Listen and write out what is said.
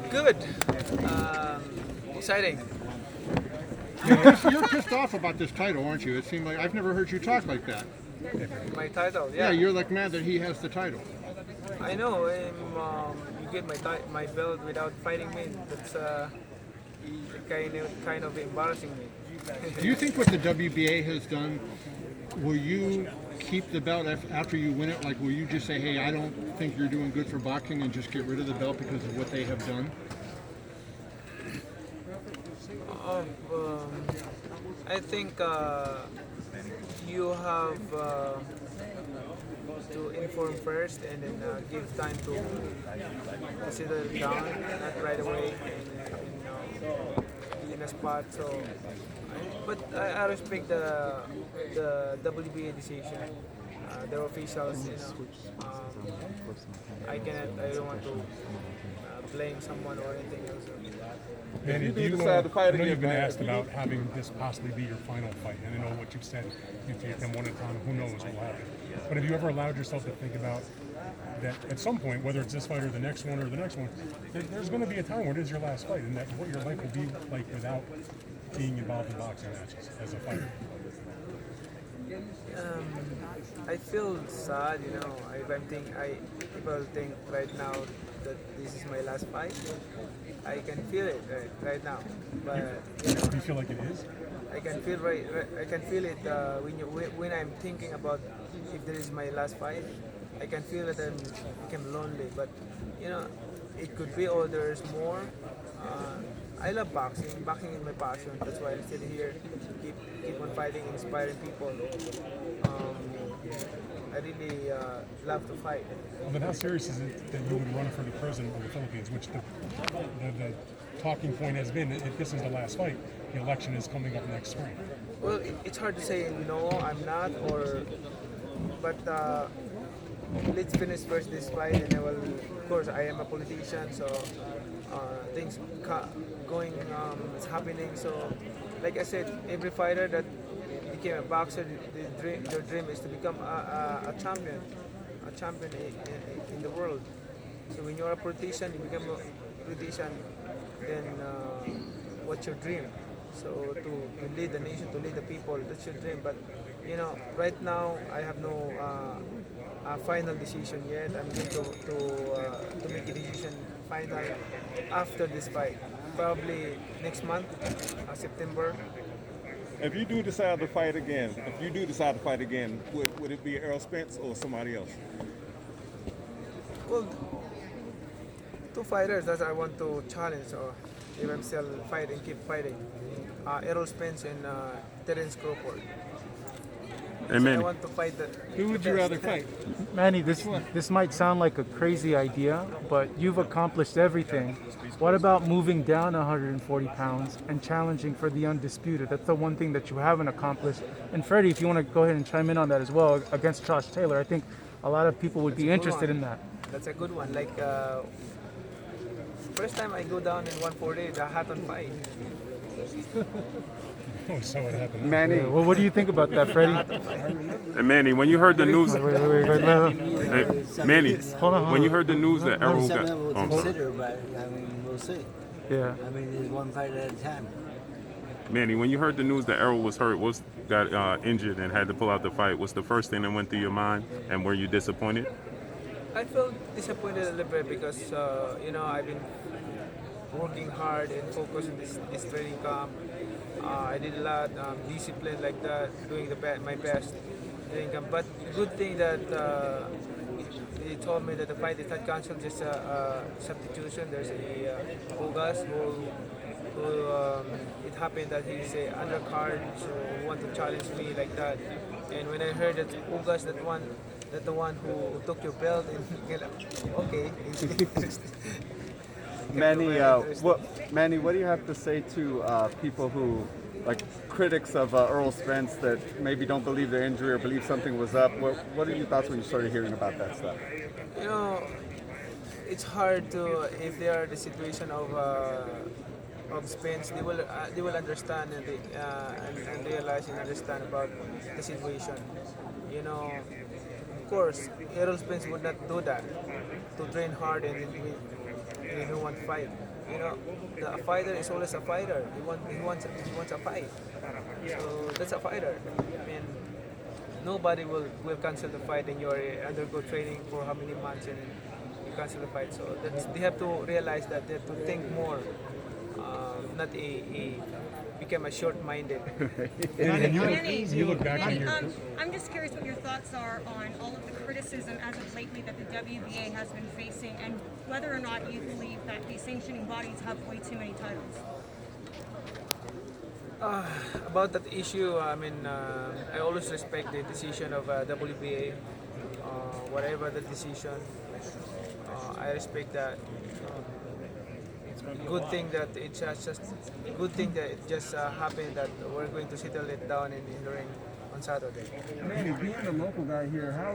Good. Exciting. You're pissed off about this title, aren't you? It seemed like I've never heard you talk like that. My title, Yeah, yeah. you're like mad that he has the title. I know. You get my belt without fighting me. That's kind of embarrassing me. Do you think what the WBA has done, will you keep the belt after you win it? Like, will you just say, hey, I don't think you're doing good for boxing and just get rid of the belt because of what they have done? Um, um, I think you have to inform first and then give time to settle it down, not right away in a spot. So, but I respect the WBA decision. Their officials, I don't want to blame someone or anything else. Manny, do decide to fight I know again, you've been man. asked about having this possibly be your final fight, and I know what you've said. You take them one at a time. Who knows what will happen? But have you ever allowed yourself to think about that at some point, whether it's this fight or the next one, there's going to be a time where it is your last fight, and that what your life will be like without being involved in boxing matches as a fighter? I feel sad, if I think right now that this is my last fight, I can feel it right now. But Do you feel like it is? I can feel I can feel it when I'm thinking about if there is my last fight. I can feel that I become lonely, but it could be or there's more. I love boxing. Boxing is my passion. That's why I'm still here. Keep on fighting, inspiring people. I really love to fight. Well, then how serious is it that you would run for the president of the Philippines, which the talking point has been if this is the last fight, the election is coming up next spring? Well, it's hard to say no, I'm not, but let's finish first this fight, and I will. Of course, I am a politician, so things it's happening. So, like I said, every fighter that became a boxer, their dream is to become a champion, in the world. So when you're a politician, you become a politician, then what's your dream? So to lead the nation, to lead the people, that's your dream. But right now I have no final decision yet. I'm going to make a decision final after this fight, probably next month, September. If you do decide to fight again, would it be Errol Spence or somebody else? Well, two fighters that I want to challenge, or if I'm still fighting, keep fighting. Errol Spence and Terence Crawford. Hey, I Manny. want to fight the. Who would you rather fight? Manny, this might sound like a crazy idea, but you've accomplished everything. What about moving down 140 pounds and challenging for the undisputed? That's the one thing that you haven't accomplished. And Freddie, if you want to go ahead and chime in on that as well, against Josh Taylor, I think a lot of people would be interested in that. That's a good one. Like first time I go down in 140, the hat on fight. Oh, so what happened? Manny, Well, what do you think about that, Freddie? Hey, Manny, when you heard the news, Wait. hey, Manny, Hold on. when you heard the news that Errol got, Something we'll oh, I'm sorry. consider, but we'll see. Yeah. It's one fight at a time. Manny, when you heard the news that Errol was hurt, got injured and had to pull out the fight, what's the first thing that went through your mind, and were you disappointed? I felt disappointed a little bit because I've been working hard and focused on this training camp. I did a lot, discipline like that, doing my best training camp. But good thing that they told me that the fight is not cancelled, just a substitution. There's a Ugas who it happened that he's a undercard, so he want to challenge me like that. And when I heard that Ugas that the one who took your belt, and okay. Manny, what do you have to say to people who, like critics of Errol Spence, that maybe don't believe their injury or believe something was up? What are your thoughts when you started hearing about that stuff? It's hard to, if they are the situation of Spence, they will understand and realize and understand about the situation. Of course, Errol Spence would not do that, to train hard and fight. You know, the fighter is always a fighter. He wants a fight. So that's a fighter. I mean, nobody will cancel the fight and you undergo training for how many months and you cancel the fight. So they have to realize that they have to think more, not become a short-minded. And Manny, you look back at Manny, your I'm just curious what your thoughts are on all of the criticism as of lately that the WBA has been facing, and whether or not you believe that the sanctioning bodies have way too many titles. About that issue, I mean, I always respect the decision of WBA, whatever the decision. I respect that. Good thing that it just happened that we're going to settle it down in the ring on Saturday. Manny, being the local guy here, how